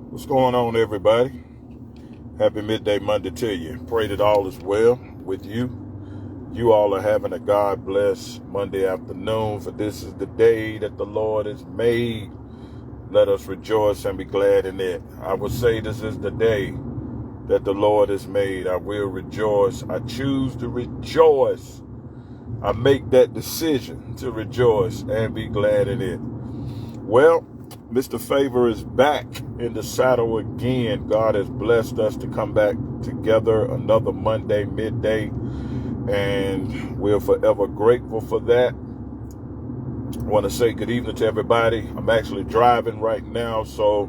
What's going on, everybody? Happy midday Monday to you. Pray that all is well with you. You all are having a God-blessed Monday afternoon, for this is the day that the Lord has made. Let us rejoice and be glad in it. I would say this is the day that the Lord has made. I will rejoice. I choose to rejoice. I make that decision to rejoice and be glad in it. Well, Mr. Favor is back in the saddle again. God has blessed us to come back together another Monday, midday, and we're forever grateful for that. I want to say good evening to everybody. I'm actually driving right now, so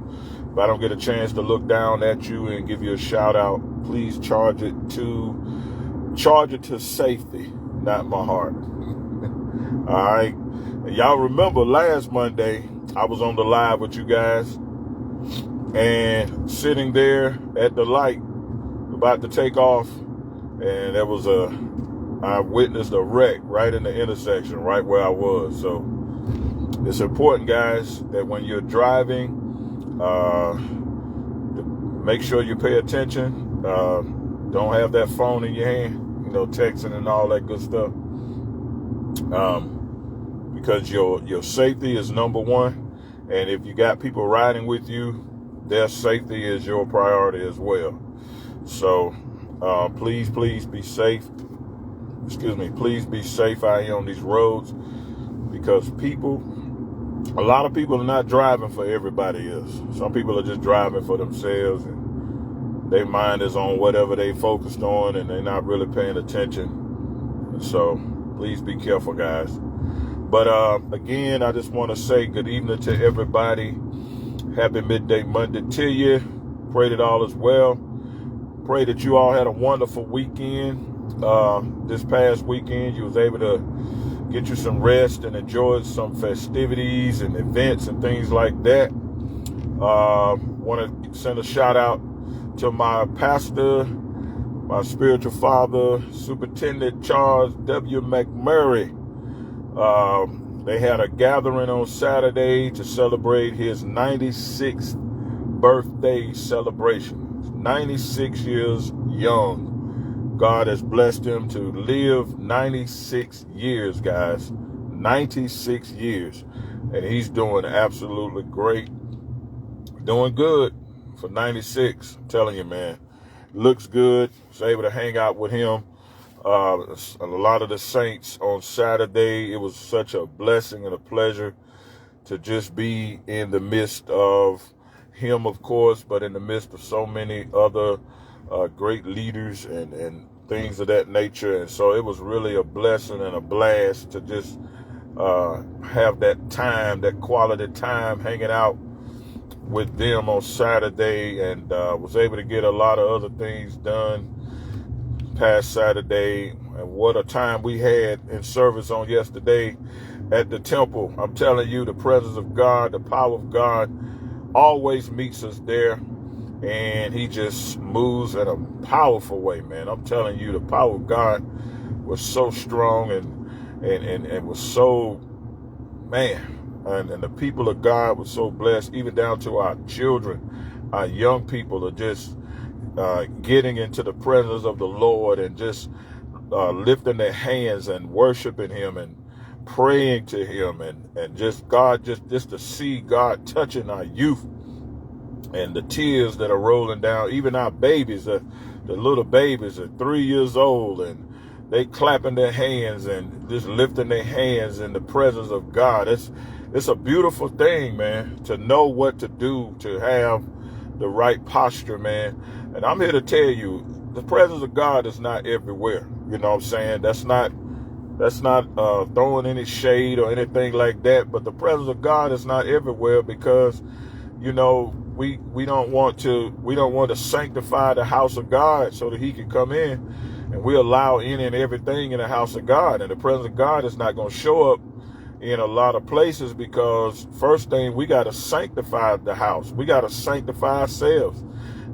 if I don't get a chance to look down at you and give you a shout out, please charge it to safety, not my heart. All right. Y'all remember last Monday, I was on the live with you guys and sitting there at the light about to take off, and I witnessed a wreck right in the intersection, right where I was. So it's important, guys, that when you're driving, make sure you pay attention. Don't have that phone in your hand, texting and all that good stuff. Because your safety is number one. And if you got people riding with you, their safety is your priority as well. So please be safe. Please be safe out here on these roads, because a lot of people are not driving for everybody else. Some people are just driving for themselves, and their mind is on whatever they focused on, and they're not really paying attention. And so please be careful, guys. But again, I just want to say good evening to everybody. Happy midday Monday to you. Pray that all is well. Pray that you all had a wonderful weekend. This past weekend, you was able to get you some rest and enjoy some festivities and events and things like that. Want to send a shout out to my pastor, my spiritual father, Superintendent Charles W. McMurray. They had a gathering on Saturday to celebrate his 96th birthday celebration. 96 years young. God has blessed him to live 96 years, guys. 96 years. And he's doing absolutely great. Doing good for 96. I'm telling you, man. Looks good. Was able to hang out with him. A lot of the saints on Saturday. It was such a blessing and a pleasure to just be in the midst of him, of course, but in the midst of so many other great leaders and things of that nature. And so it was really a blessing and a blast to just have that time, that quality time hanging out with them on Saturday, and was able to get a lot of other things done past Saturday. And what a time we had in service on yesterday at the temple. I'm telling you, the presence of God, the power of God always meets us there, and he just moves in a powerful way, man. I'm telling you, the power of God was so strong and was so, man, and the people of God were so blessed, even down to our children. Our young people are just getting into the presence of the Lord and just lifting their hands and worshiping him and praying to him, and just God, just to see God touching our youth, and the tears that are rolling down, even our babies, the little babies are 3 years old, and they clapping their hands and just lifting their hands in the presence of God. It's a beautiful thing, man, to know what to do, to have the right posture, man. And I'm here to tell you, the presence of God is not everywhere. You know what I'm saying? That's not throwing any shade or anything like that. But the presence of God is not everywhere because, we don't want to sanctify the house of God so that he can come in, and we allow any and everything in the house of God. And the presence of God is not going to show up in a lot of places, because first thing, we got to sanctify the house. We got to sanctify ourselves.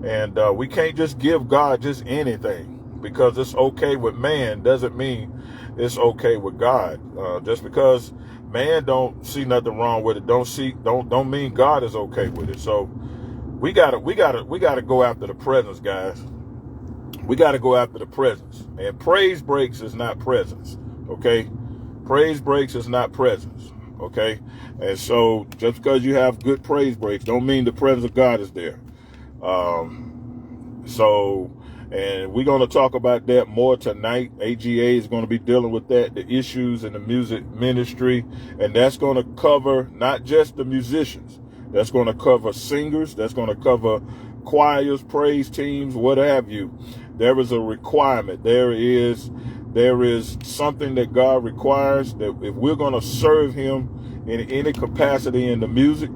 And we can't just give God just anything. Because it's okay with man doesn't mean it's okay with God. Just because man don't see nothing wrong with it, don't mean God is okay with it. So we gotta go after the presence, guys. We gotta go after the presence. And praise breaks is not presence. Okay? Praise breaks is not presence. Okay? And so just because you have good praise breaks don't mean the presence of God is there. And we're going to talk about that more tonight. AGA is going to be dealing with that, the issues in the music ministry. And that's going to cover not just the musicians. That's going to cover singers. That's going to cover choirs, praise teams, what have you. There is a requirement. There is something that God requires, that if we're going to serve him in any capacity in the music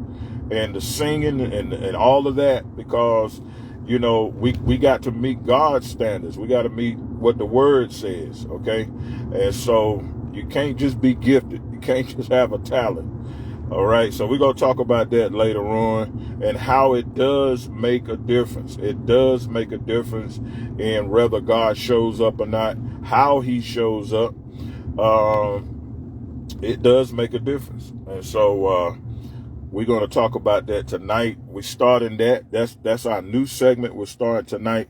and the singing and all of that, because you know, we got to meet God's standards. We got to meet what the word says, okay? And so you can't just be gifted. You can't just have a talent, all right? So we're going to talk about that later on and how it does make a difference. It does make a difference in whether God shows up or not, how he shows up. It does make a difference. And so we're going to talk about that tonight. We're starting that. That's our new segment we're starting tonight.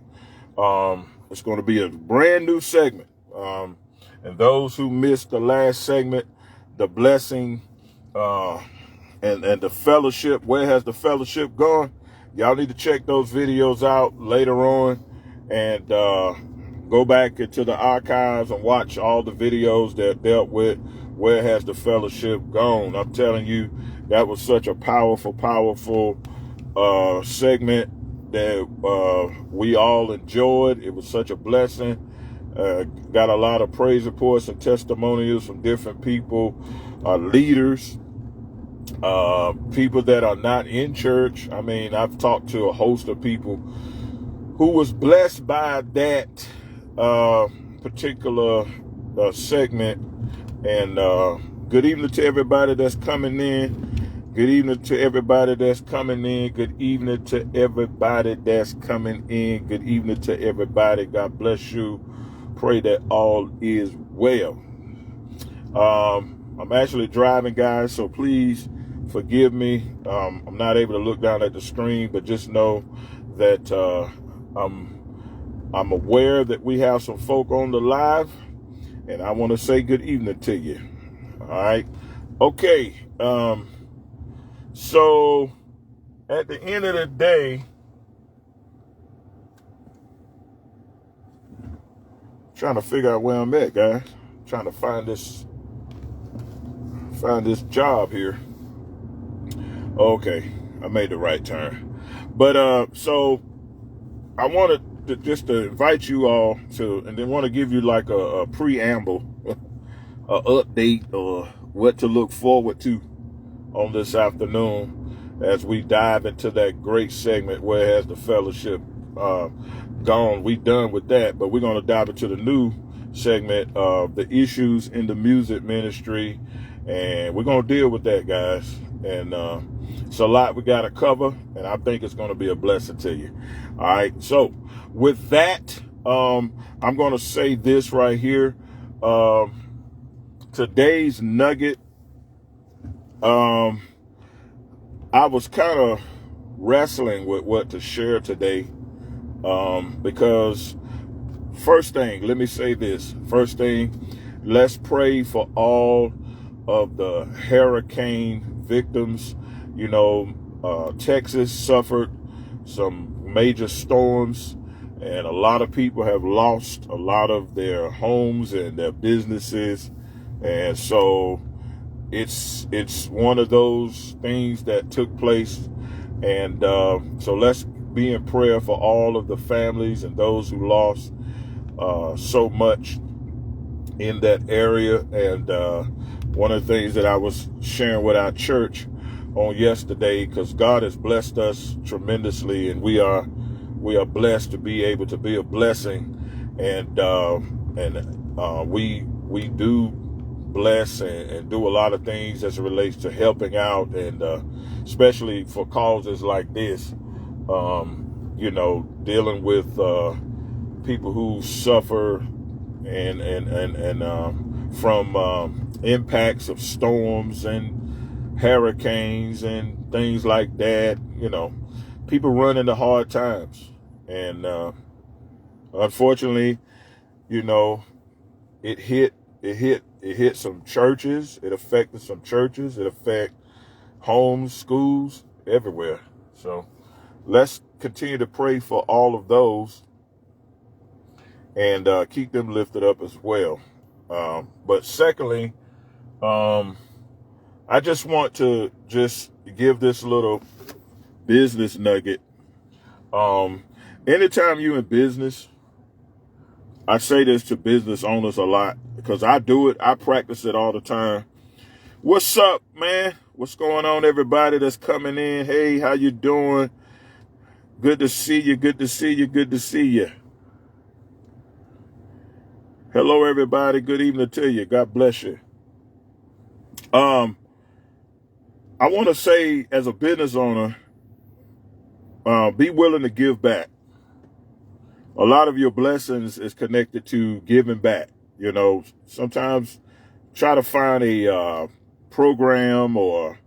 It's going to be a brand new segment. And those who missed the last segment, the blessing and the fellowship, where has the fellowship gone? Y'all need to check those videos out later on and go back into the archives and watch all the videos that dealt with where has the fellowship gone. I'm telling you, that was such a powerful segment that we all enjoyed. It was such a blessing. Got a lot of praise reports and testimonials from different people, leaders, people that are not in church. I mean, I've talked to a host of people who was blessed by that particular segment. And good evening to everybody that's coming in. Good evening to everybody that's coming in. Good evening to everybody that's coming in. Good evening to everybody. God bless you. Pray that all is well. I'm actually driving, guys, so please forgive me. I'm not able to look down at the screen, but just know that I'm aware that we have some folk on the live, and I want to say good evening to you. All right. Okay. So at the end of the day, trying to figure out where I'm at, guys. Trying to find this job here. Okay, I made the right turn. But so I wanted to invite you all to, and then want to give you like a preamble, a update, or what to look forward to on this afternoon as we dive into that great segment, where has the fellowship gone. We done with that, but we're going to dive into the new segment of the issues in the music ministry, and we're going to deal with that, guys. And it's a lot we got to cover, and I think it's going to be a blessing to you. All right, so with that, I'm going to say this right here. Today's nugget, I was kind of wrestling with what to share today, because first thing, let me say this. First thing, let's pray for all of the hurricane victims. You know, Texas suffered some major storms, and a lot of people have lost a lot of their homes and their businesses. And so it's one of those things that took place. And so let's be in prayer for all of the families and those who lost so much in that area. And one of the things that I was sharing with our church on yesterday, because God has blessed us tremendously, and we are blessed to be able to be a blessing. And we do bless and do a lot of things as it relates to helping out, and especially for causes like this, you know, dealing with people who suffer and from impacts of storms and hurricanes and things like that. You know, people run into hard times. And unfortunately, you know, it hit some churches. It affected some churches. It affected homes, schools, everywhere. So let's continue to pray for all of those and keep them lifted up as well. But secondly, I just want to just give this little business nugget. Anytime you in business, I say this to business owners a lot because I do it. I practice it all the time. What's up, man? What's going on, everybody that's coming in? Hey, how you doing? Good to see you. Good to see you. Good to see you. Hello, everybody. Good evening to you. God bless you. I want to say, as a business owner, be willing to give back. A lot of your blessings is connected to giving back. You know, sometimes try to find a program or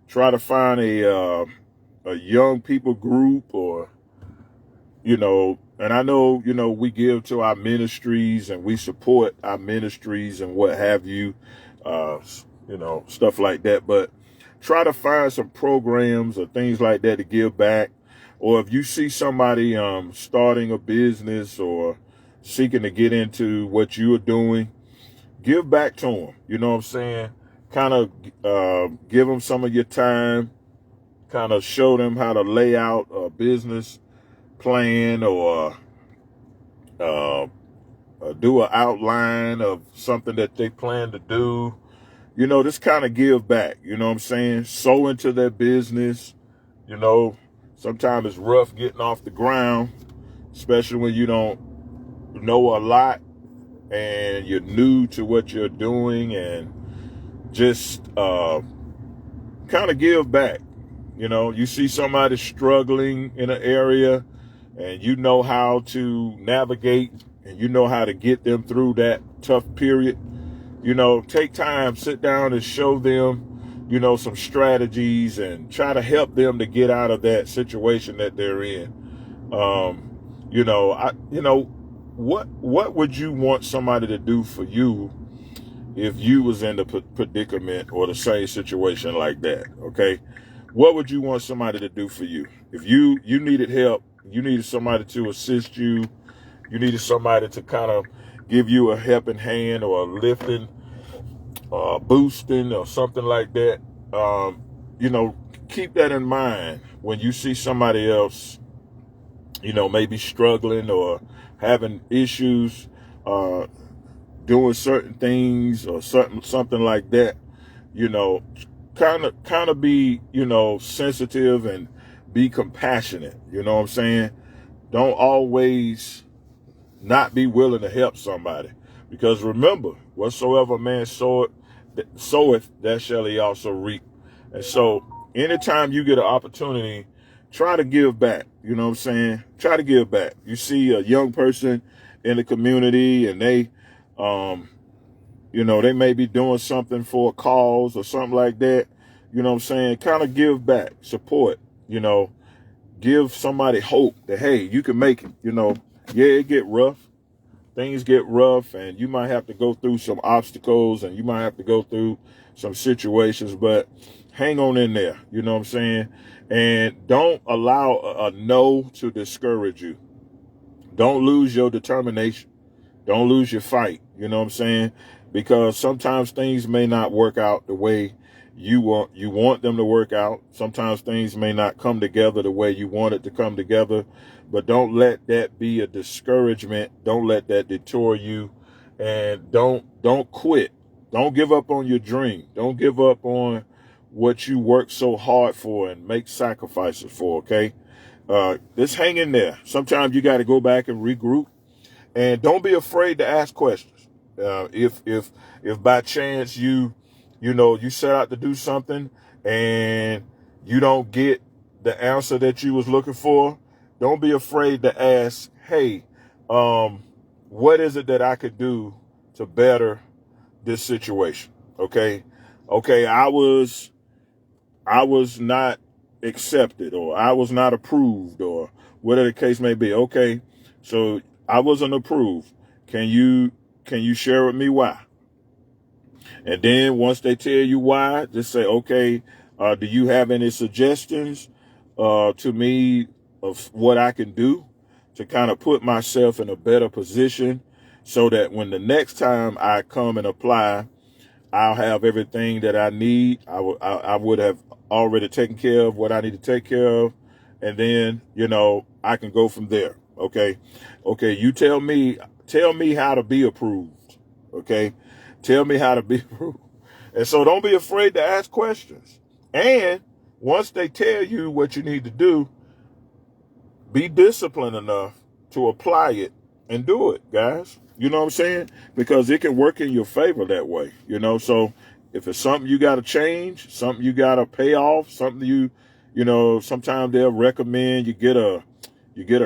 try to find a young people group or, you know, and I know, you know, we give to our ministries and we support our ministries and what have you, you know, stuff like that. But try to find some programs or things like that to give back. Or if you see somebody starting a business or seeking to get into what you're doing, give back to them. You know what I'm saying? Kind of give them some of your time. Kind of show them how to lay out a business plan or do an outline of something that they plan to do. You know, just kind of give back. You know what I'm saying? Sow into their business. You know, sometimes it's rough getting off the ground, especially when you don't know a lot and you're new to what you're doing, and just kind of give back. You know, you see somebody struggling in an area and you know how to navigate and you know how to get them through that tough period. You know, take time, sit down and show them, you know, some strategies and try to help them to get out of that situation that they're in. You know, what would you want somebody to do for you if you was in the predicament or the same situation like that? Okay. What would you want somebody to do for you? If you needed help, you needed somebody to assist you, you needed somebody to kind of give you a helping hand or a lifting, boosting or something like that. You know, keep that in mind when you see somebody else, you know, maybe struggling or having issues, doing certain things or something like that. You know, kind of be, you know, sensitive and be compassionate. You know what I'm saying? Don't always not be willing to help somebody, because remember, whatsoever man soweth, that shall he also reap. And so anytime you get an opportunity, try to give back. You know what I'm saying? Try to give back. You see a young person in the community and they, you know, they may be doing something for a cause or something like that. You know what I'm saying? Kind of give back, support, you know, give somebody hope that, hey, you can make it. You know, yeah, it get rough. Things get rough and you might have to go through some obstacles and you might have to go through some situations, but hang on in there. You know what I'm saying? And don't allow a no to discourage you. Don't lose your determination. Don't lose your fight. You know what I'm saying? Because sometimes things may not work out the way you want them to work out. Sometimes things may not come together the way you want it to come together, but don't let that be a discouragement. Don't let that deter you, and don't quit. Don't give up on your dream. Don't give up on what you work so hard for and make sacrifices for. Okay. Just hang in there. Sometimes you got to go back and regroup, and don't be afraid to ask questions. If by chance you set out to do something and you don't get the answer that you was looking for, don't be afraid to ask, hey, what is it that I could do to better this situation? Okay. I was not accepted, or I was not approved, or whatever the case may be. Okay, so I wasn't approved. Can you share with me why? And then once they tell you why, just say, okay, do you have any suggestions to me of what I can do to kind of put myself in a better position so that when the next time I come and apply, I'll have everything that I need. I would have already taken care of what I need to take care of. And then, I can go from there. Okay. Okay. You tell me how to be approved. Okay. Tell me how to be approved. And so don't be afraid to ask questions. And once they tell you what you need to do, be disciplined enough to apply it and do it, guys. You know what I'm saying? Because it can work in your favor that way, So if it's something you got to change, something you got to pay off, something sometimes they'll recommend you get a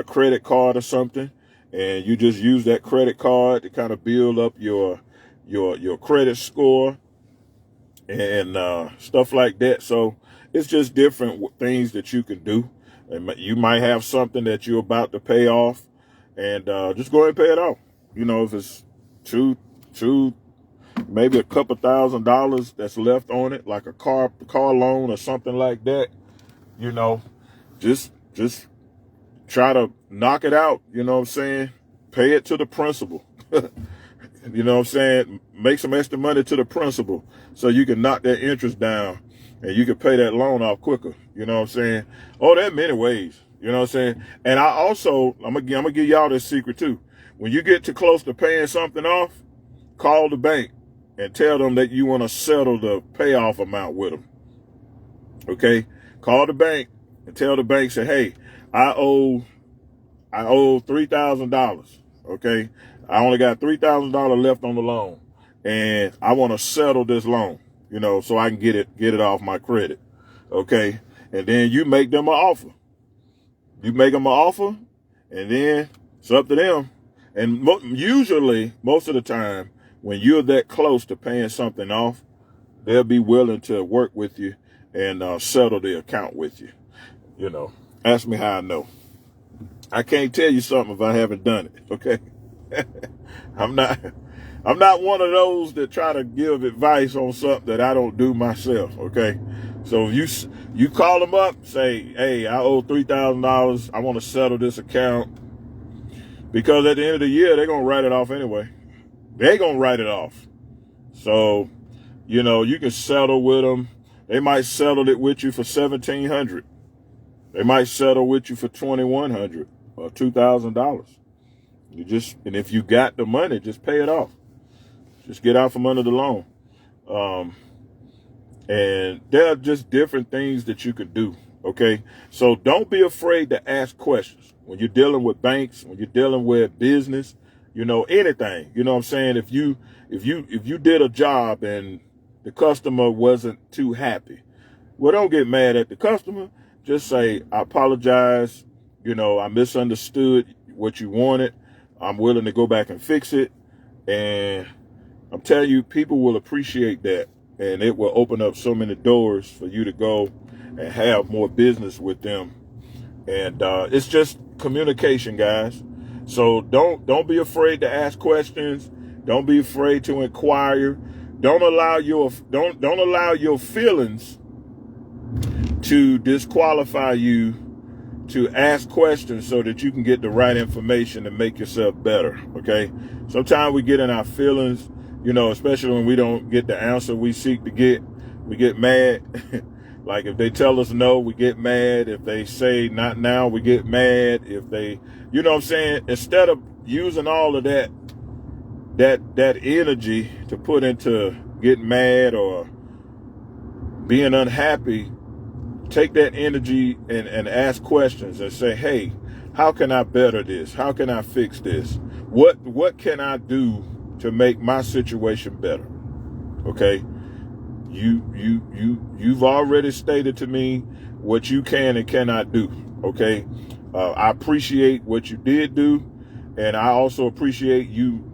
credit card or something, and you just use that credit card to kind of build up your credit score and stuff like that. So it's just different things that you can do. And you might have something that you're about to pay off, and just go ahead and pay it off. If it's two, maybe a couple $1,000s that's left on it, like a car loan or something like that, just try to knock it out. You know what I'm saying? Pay it to the principal. You know what I'm saying? Make some extra money to the principal so you can knock that interest down and you can pay that loan off quicker. You know what I'm saying? Oh, there are many ways. You know what I'm saying? And I'm gonna give y'all this secret too. When you get too close to paying something off, call the bank and tell them that you want to settle the payoff amount with them. Okay? Call the bank and tell the bank, say, hey, I owe $3,000. Okay? I only got $3,000 left on the loan, and I want to settle this loan, so I can get it off my credit. Okay? And then you make them an offer. You make them an offer, and then it's up to them. And usually, most of the time, when you're that close to paying something off, they'll be willing to work with you and settle the account with you. Ask me how I know. I can't tell you something if I haven't done it. Okay, I'm not one of those that try to give advice on something that I don't do myself. Okay, so if you call them up, say, hey, I owe $3,000. I want to settle this account. Because at the end of the year, they're going to write it off anyway. They're going to write it off. So, you can settle with them. They might settle it with you for $1,700. They might settle with you for $2,100 or $2,000. And if you got the money, just pay it off. Just get out from under the loan. And there are just different things that you can do. Okay. So don't be afraid to ask questions when you're dealing with banks, when you're dealing with business, anything. You know what I'm saying? If you did a job and the customer wasn't too happy, well, don't get mad at the customer. Just say, I apologize. I misunderstood what you wanted. I'm willing to go back and fix it. And I'm telling you, people will appreciate that. And it will open up so many doors for you to go and have more business with them. And it's just communication, guys. So don't be afraid to ask questions. Don't be afraid to inquire. Don't allow your feelings to disqualify you to ask questions so that you can get the right information and make yourself better. Okay. Sometimes we get in our feelings, especially when we don't get the answer we seek to get. We get mad. Like if they tell us no, we get mad. If they say not now, we get mad. If they, what I'm saying? Instead of using all of that energy to put into getting mad or being unhappy, take that energy and ask questions and say, hey, how can I better this? How can I fix this? What can I do to make my situation better? Okay. You've already stated to me what you can and cannot do. Okay. I appreciate what you did do. And I also appreciate you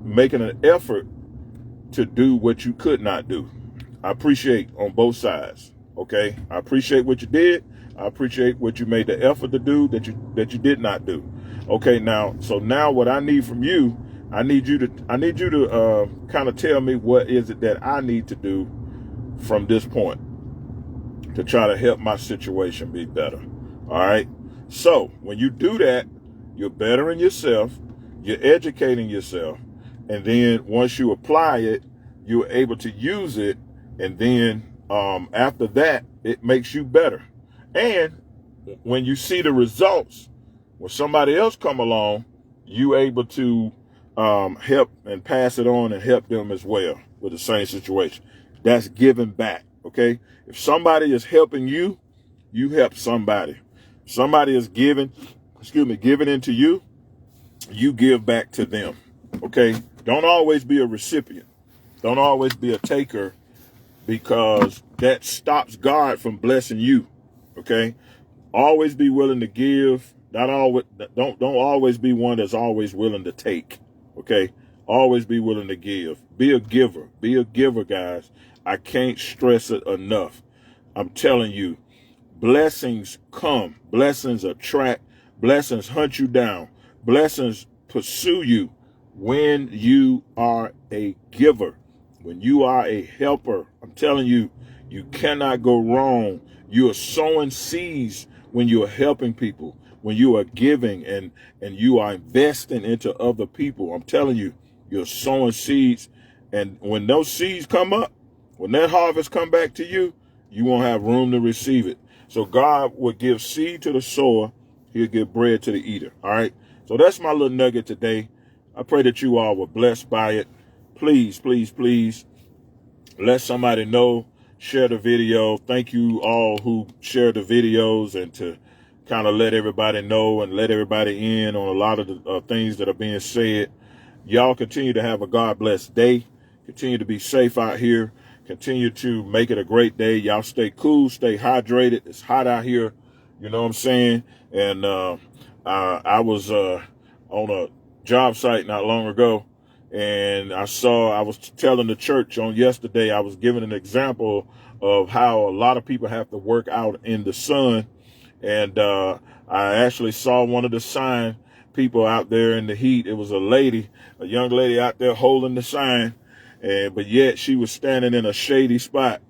making an effort to do what you could not do. I appreciate on both sides. Okay, I appreciate what you did. I appreciate what you made the effort to do that you did not do. Okay, now what I need from you, I need you to kind of tell me what is it that I need to do from this point to try to help my situation be better. All right. So when you do that, you're bettering yourself, you're educating yourself, and then once you apply it, you're able to use it, and then after that, it makes you better. And when you see the results, when somebody else come along, you able to help and pass it on and help them as well with the same situation. That's giving back. Okay. If somebody is helping you, you help somebody. Somebody is giving into you, you give back to them. Okay. Don't always be a recipient. Don't always be a taker, because that stops God from blessing you. Okay. Always be willing to give. Don't always be one that's always willing to take. Okay. Always be willing to give. Be a giver. Be a giver, guys. I can't stress it enough. I'm telling you, blessings come. Blessings attract. Blessings hunt you down. Blessings pursue you when you are a giver. When you are a helper. I'm telling you, you cannot go wrong. You are sowing seeds when you are helping people, when you are giving and you are investing into other people. I'm telling you, you're sowing seeds. And when those seeds come up, when that harvest come back to you, you won't have room to receive it. So God will give seed to the sower. He'll give bread to the eater. All right. So that's my little nugget today. I pray that you all were blessed by it. Please, please, please let somebody know. Share the video. Thank you all who share the videos, and to kind of let everybody know and let everybody in on a lot of the things that are being said. Y'all continue to have a God blessed day. Continue to be safe out here. Continue to make it a great day. Y'all stay cool, stay hydrated. It's hot out here. You know what I'm saying? And I was on a job site not long ago, and I was telling the church on yesterday, I was giving an example of how a lot of people have to work out in the sun. And I actually saw one of the sign people out there in the heat. It was a young lady out there holding the sign. But yet she was standing in a shady spot.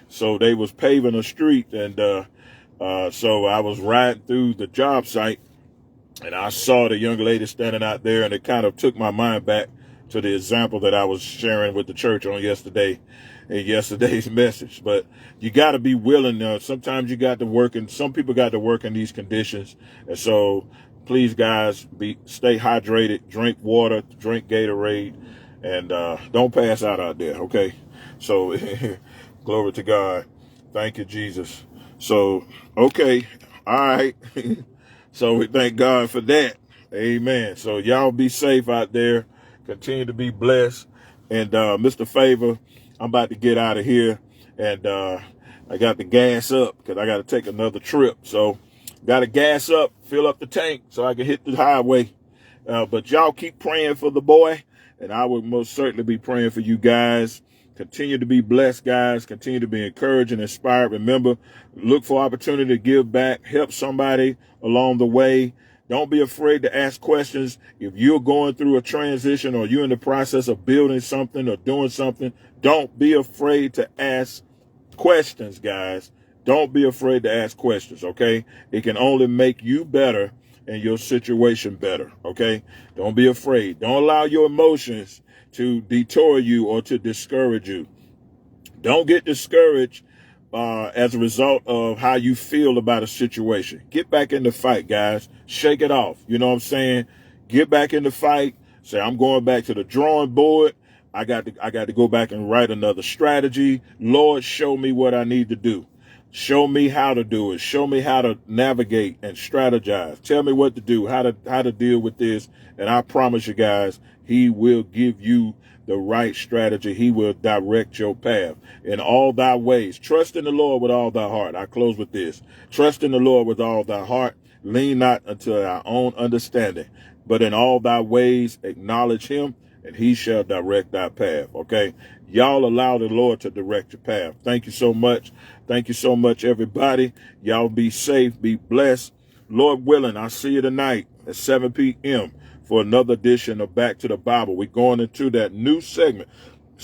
So they was paving a street. And so I was riding through the job site, and I saw the young lady standing out there, and it kind of took my mind back to the example that I was sharing with the church on yesterday's message. But you got to be willing. Sometimes you got to work, and some people got to work in these conditions. And so please, guys, stay hydrated, drink water, drink Gatorade, and don't pass out there. Okay. So glory to God. Thank you, Jesus. So, okay. All right. So we thank God for that. Amen. So y'all be safe out there. Continue to be blessed. And Mr. Favor, I'm about to get out of here. And I got the gas up because I got to take another trip. So got to gas up, fill up the tank so I can hit the highway. But y'all keep praying for the boy. And I will most certainly be praying for you guys. Continue to be blessed, guys. Continue to be encouraged and inspired. Remember, look for opportunity to give back. Help somebody along the way. Don't be afraid to ask questions. If you're going through a transition or you're in the process of building something or doing something, don't be afraid to ask questions, guys. Don't be afraid to ask questions, okay? It can only make you better and your situation better, okay? Don't be afraid. Don't allow your emotions to detour you or to discourage you. Don't get discouraged as a result of how you feel about a situation. Get back in the fight, guys. Shake it off. You know what I'm saying? Get back in the fight. Say, I'm going back to the drawing board. I got to go back and write another strategy. Lord, show me what I need to do. Show me how to do it. Show me how to navigate and strategize. Tell me what to do, how to deal with this. And I promise you guys, he will give you the right strategy. He will direct your path in all thy ways. Trust in the Lord with all thy heart. I close with this. Trust in the Lord with all thy heart. Lean not unto our own understanding, but in all thy ways acknowledge him, and he shall direct our path. Okay. Y'all allow the Lord to direct your path. Thank you so much. Thank you so much, everybody. Y'all be safe, be blessed. Lord willing, I'll see you tonight at 7 p.m. for another edition of Back to the Bible. We're going into that new segment.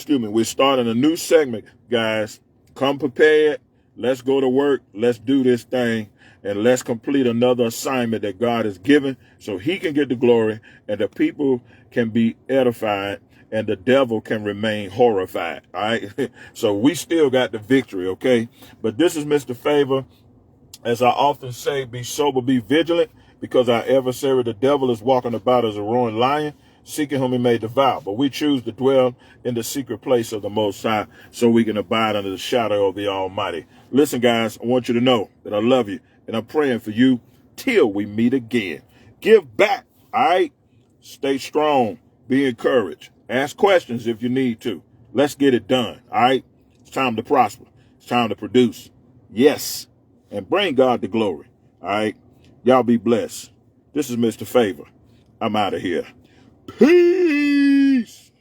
We're starting a new segment, guys. Come prepared. Let's go to work. Let's do this thing. And let's complete another assignment that God has given so he can get the glory and the people can be edified and the devil can remain horrified. All right. So we still got the victory. Okay. But this is Mr. Favor. As I often say, be sober, be vigilant, because our adversary, the devil, is walking about as a roaring lion, seeking whom he may devour. But we choose to dwell in the secret place of the Most High so we can abide under the shadow of the Almighty. Listen, guys, I want you to know that I love you, and I'm praying for you till we meet again. Give back, all right? Stay strong. Be encouraged. Ask questions if you need to. Let's get it done, all right? It's time to prosper. It's time to produce. Yes. And bring God the glory. All right. Y'all be blessed. This is Mr. Favor. I'm out of here. Peace.